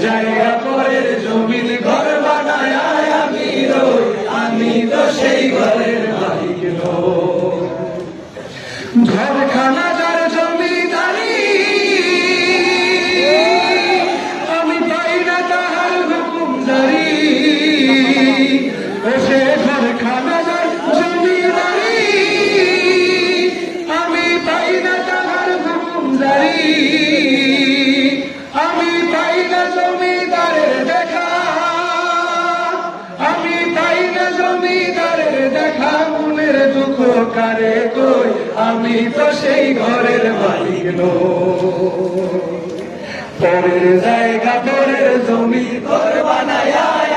জায়গা পরের জমির ঘর বানায় আমি রই, আমি তো সেই ঘরের মালিক নই। ঘরখানা যার জমিদারি, আমি পাই না তাহার হুকুম জারি। সে ঘরখানা যার জমিদারি, আমি পাই না তাহার হুকুম জারি। আমি পাই না জমিদারের দেখা, আমি পাই না জমিদারের দেখা। মনের দুঃখ কারে কই, আমি তো সেই ঘরের মালিক নই। পরের জায়গা পরের জমি ঘর বানায়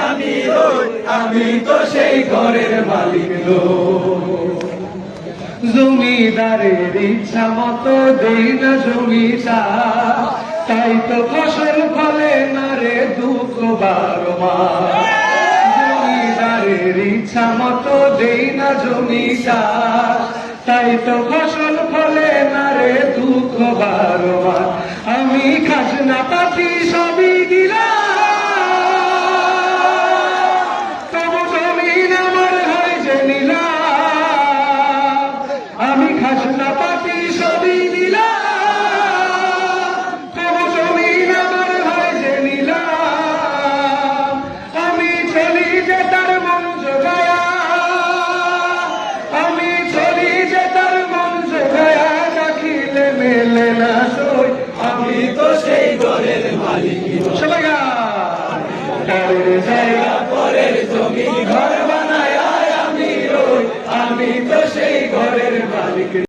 আমি রই, আমি তো সেই ঘরের মালিক নই। জমিদারের ইচ্ছা মতো দেই না জমিটা, তাই তো ফসল ফলে না রে দুঃখ 12 মাস। জমিদারের ইচ্ছা মতো দেই না জমিটা, তাই তো ফসল ফলে না রে দুঃখ 12 মাস। আমি খাজনা পাতি সবই দিলাম, তবু জমিন আমার হয় যে নিলাম। আমি খাজনা পাতি সবই দিলাম, তবু জমিন আমার হয় যে নিলাম। আমি চলি যে তার মন জোগায়া, আমি চলি যে তার মন জোগায়া। ডাকিলে মেলে না সই, আমি তো সেই ঘরের মালিক। সবাই পরের জায়গা পরের জমি ঘর বানায় আমি রই, আমি তো সেই ঘরের